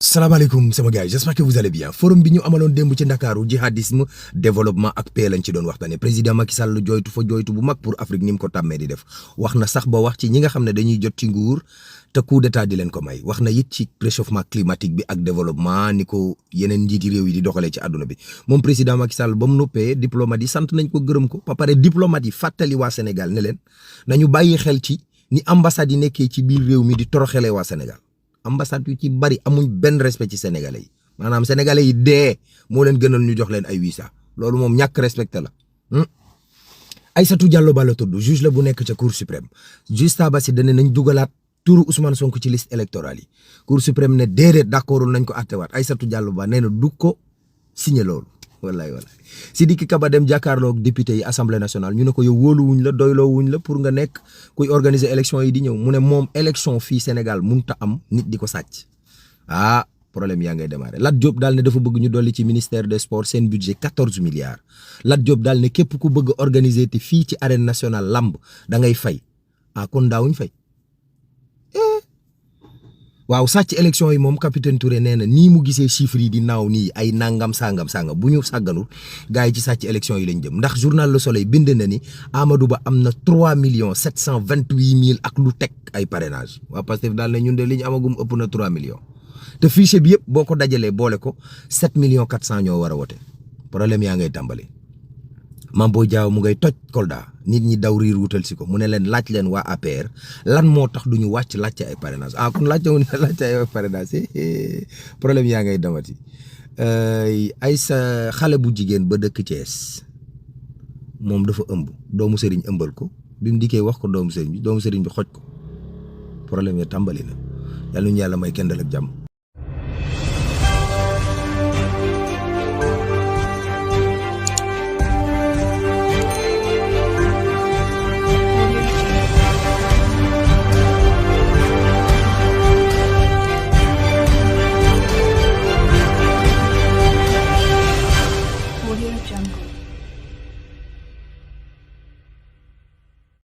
salaamaaleykum sama gars yi j'espère que vous allez bien forum bi ñu amaloon démb ci Ndakaaru jihadisme développement ak paix lañ ci doon waxtaane président Macky Sall jooytu fa jooytu bu mag pour Afrique ni mu ko tàmmee di def wax na sax ba wax ci ñi nga xam ne dañuy jot ci nguur te coup d'état di leen ko may wax na it ci réchauffement climatique bi ak développement ni ko yeneen njiiti réew yi di doxalee ci àdduna bi moom président Macky Sall ba mu noppee diplomate yi sant nañ ko gërëm ko ba pare diplomate yi fàttali waa Sénégal ne leen nañu bàyyi xel ci ni ambassade yi nekkee ci biir réew mi di toroxalee waa Sénégal ambassade yu ci bari amuñ benn respect ci sénégalais yi maanaam sénégalais yi dee moo leen gënal ñu jox leen ay visa loolu moom ñàkk respecté la. Aïssatou Diallo Ba la tudd juge la bu nekk ca cour suprême juste Tabassi dane nañ dugalaat turu Ousmane Sonko ci liste électorale yi cour suprême ne déedéet d'accordul nañ ko attewaat Aïssatou Diallo Ba nee na du ko signé loolu. wallaay Sidiki Kaba dem jàkkaarloo ak député yi assemblée nationale ñu ne ko yow wóoluwuñ la doyloo wuñ la pour nga nekk kuy organiser élection yi di ñëw mu ne moom élection fii Sénégal mënut a am nit di ko sàcc problème yaa ngay démarrer Lat Diop daal ne dafa bëgg ñu dolli ci ministère des sports seen budget 14 milliards Lat Diop daal ne képp ku bëgg organiser te fii ci arène nationale lamb da ngay fay kon daawuñ fay. waaw sàcc élection yi moom capitaine Touré nee na nii mu gisee chiffres yi di naaw nii ay nangam sangam bu ñu sàgganul gars yi ci sàcc élection yi lañ jëm ndax journal Le Soleil bind na ni Amadou Ba am na 3 728 000 ak lu teg ay parrainage waa Pastef daal ne ñun de li ñu amagum ëpp na 3 millions te fichier bi yëpp boo ko dajalee boole ko 7 millions 400 ñoo war a wote problème yaa ngay tàmbali. Mame Boye Diao mu ngay toj Kolda nit ñi daw riir wutal si ko mu ne leen laaj leen waa APR lan moo tax du ñu wàcc laajte ay parrainage kon laajte ay parrainage problème yaa ngay damati ay sa xale bu jigéen ba dëkk Thiès moom dafa ëmb doomu sëriñ ëmbal ko bi mu dikkee wax ko doomu sëriñ bi xoj ko problème ya tàmbali na yàlla ñu yàlla may kendal ak jàmm.